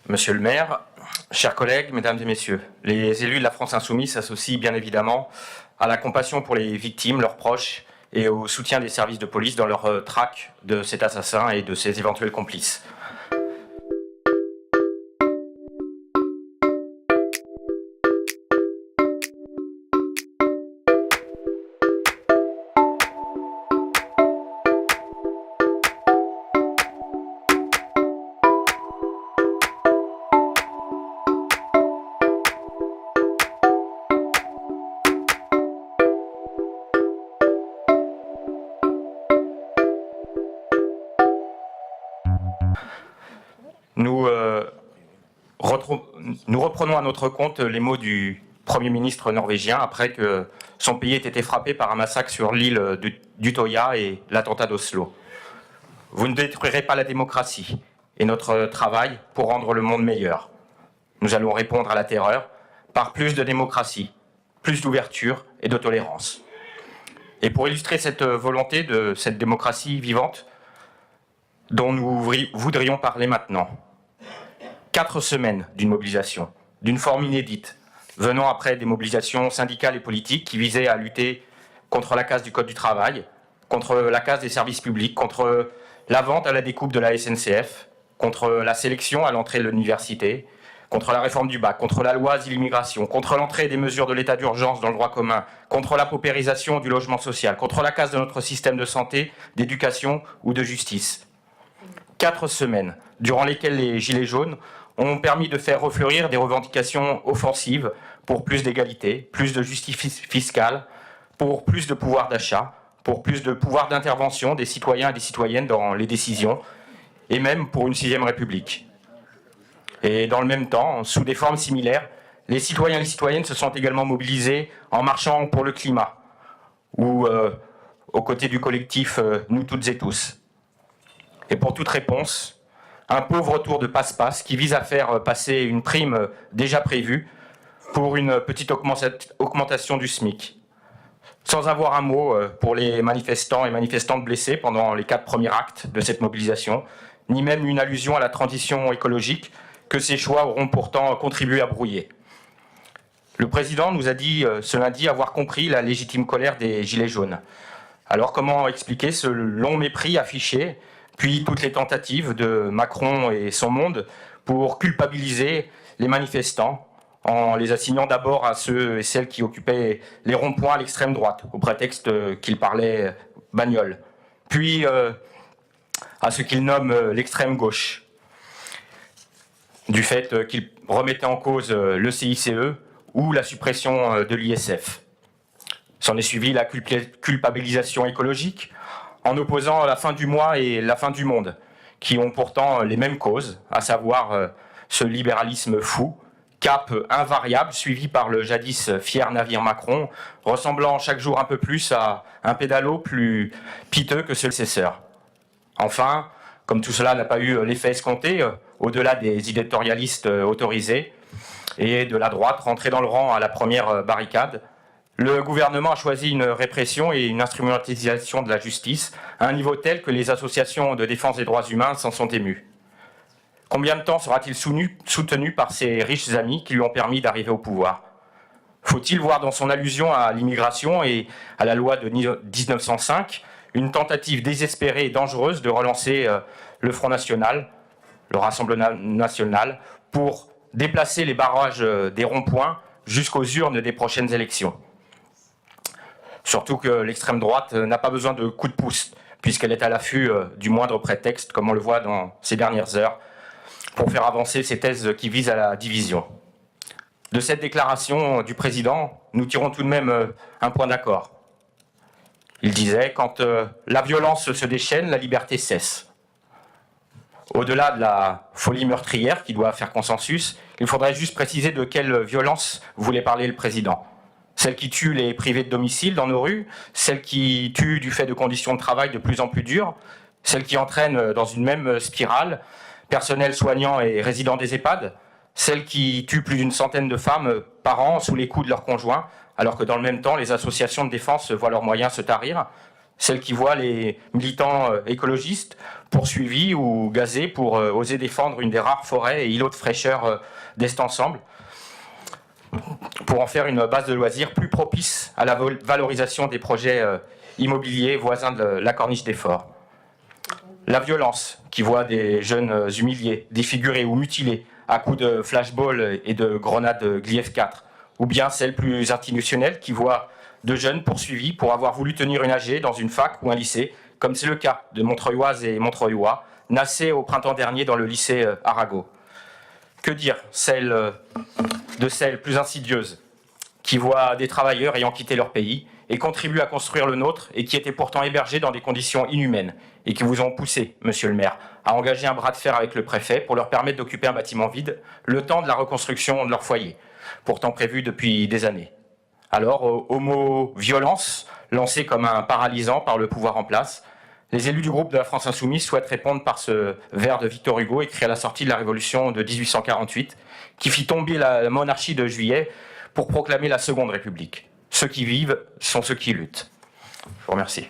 Monsieur le maire, chers collègues, mesdames et messieurs, les élus de la France Insoumise s'associent bien évidemment à la compassion pour les victimes, leurs proches et au soutien des services de police dans leur traque de cet assassin et de ses éventuels complices. Nous reprenons à notre compte les mots du Premier ministre norvégien après que son pays ait été frappé par un massacre sur l'île d'Utøya et l'attentat d'Oslo. Vous ne détruirez pas la démocratie et notre travail pour rendre le monde meilleur. Nous allons répondre à la terreur par plus de démocratie, plus d'ouverture et de tolérance. Et pour illustrer cette volonté de cette démocratie vivante dont nous voudrions parler maintenant, 4 semaines d'une mobilisation, d'une forme inédite, venant après des mobilisations syndicales et politiques qui visaient à lutter contre la casse du Code du travail, contre la casse des services publics, contre la vente à la découpe de la SNCF, contre la sélection à l'entrée de l'université, contre la réforme du bac, contre la loi asile-immigration, contre l'entrée des mesures de l'état d'urgence dans le droit commun, contre la paupérisation du logement social, contre la casse de notre système de santé, d'éducation ou de justice. 4 semaines, durant lesquelles les Gilets jaunes ont permis de faire refleurir des revendications offensives pour plus d'égalité, plus de justice fiscale, pour plus de pouvoir d'achat, pour plus de pouvoir d'intervention des citoyens et des citoyennes dans les décisions, et même pour une 6e République. Et dans le même temps, sous des formes similaires, les citoyens et les citoyennes se sont également mobilisés en marchant pour le climat, ou aux côtés du collectif Nous toutes et tous. Et pour toute réponse, un pauvre tour de passe-passe qui vise à faire passer une prime déjà prévue pour une petite augmentation du SMIC. Sans avoir un mot pour les manifestants et manifestantes blessés pendant les 4 premiers actes de cette mobilisation, ni même une allusion à la transition écologique que ces choix auront pourtant contribué à brouiller. Le président nous a dit ce lundi avoir compris la légitime colère des Gilets jaunes. Alors comment expliquer ce long mépris affiché, puis toutes les tentatives de Macron et son monde pour culpabiliser les manifestants en les assignant d'abord à ceux et celles qui occupaient les ronds-points à l'extrême droite, au prétexte qu'ils parlaient bagnole, puis à ce qu'ils nomment l'extrême gauche, du fait qu'ils remettaient en cause le CICE ou la suppression de l'ISF. S'en est suivi la culpabilisation écologique, en opposant la fin du mois et la fin du monde, qui ont pourtant les mêmes causes, à savoir ce libéralisme fou, cap invariable suivi par le jadis fier navire Macron, ressemblant chaque jour un peu plus à un pédalo plus piteux que ce successeur. Enfin, comme tout cela n'a pas eu l'effet escompté, au-delà des éditorialistes autorisés et de la droite rentrée dans le rang à la première barricade, le gouvernement a choisi une répression et une instrumentalisation de la justice à un niveau tel que les associations de défense des droits humains s'en sont émues. Combien de temps sera-t-il soutenu par ses riches amis qui lui ont permis d'arriver au pouvoir? Faut-il voir dans son allusion à l'immigration et à la loi de 1905 une tentative désespérée et dangereuse de relancer le Front National, le Rassemblement National, pour déplacer les barrages des ronds-points jusqu'aux urnes des prochaines élections? Surtout que l'extrême droite n'a pas besoin de coups de pouce, puisqu'elle est à l'affût du moindre prétexte, comme on le voit dans ces dernières heures, pour faire avancer ces thèses qui visent à la division. De cette déclaration du président, nous tirons tout de même un point d'accord. Il disait « Quand la violence se déchaîne, la liberté cesse ». Au-delà de la folie meurtrière qui doit faire consensus, il faudrait juste préciser de quelle violence voulait parler le président. Celle qui tue les privés de domicile dans nos rues, celle qui tue du fait de conditions de travail de plus en plus dures, celle qui entraîne dans une même spirale personnel soignant et résidents des EHPAD, celle qui tue plus d'une centaine de femmes par an sous les coups de leurs conjoints, alors que dans le même temps, les associations de défense voient leurs moyens se tarir, celle qui voit les militants écologistes poursuivis ou gazés pour oser défendre une des rares forêts et îlots de fraîcheur d'Est Ensemble, pour en faire une base de loisirs plus propice à la valorisation des projets immobiliers voisins de la corniche des forts. La violence, qui voit des jeunes humiliés, défigurés ou mutilés à coups de flashball et de grenades Glief 4, ou bien celle plus institutionnelle qui voit de jeunes poursuivis pour avoir voulu tenir une AG dans une fac ou un lycée, comme c'est le cas de Montreuilloises et Montreuillois, nassés au printemps dernier dans le lycée Arago. Que dire de celles plus insidieuses, qui voient des travailleurs ayant quitté leur pays et contribuent à construire le nôtre et qui étaient pourtant hébergés dans des conditions inhumaines et qui vous ont poussé, monsieur le maire, à engager un bras de fer avec le préfet pour leur permettre d'occuper un bâtiment vide le temps de la reconstruction de leur foyer, pourtant prévu depuis des années. Alors, au mot violence, lancé comme un paralysant par le pouvoir en place, les élus du groupe de la France Insoumise souhaitent répondre par ce vers de Victor Hugo écrit à la sortie de la Révolution de 1848, qui fit tomber la monarchie de Juillet pour proclamer la Seconde République. Ceux qui vivent sont ceux qui luttent. Je vous remercie.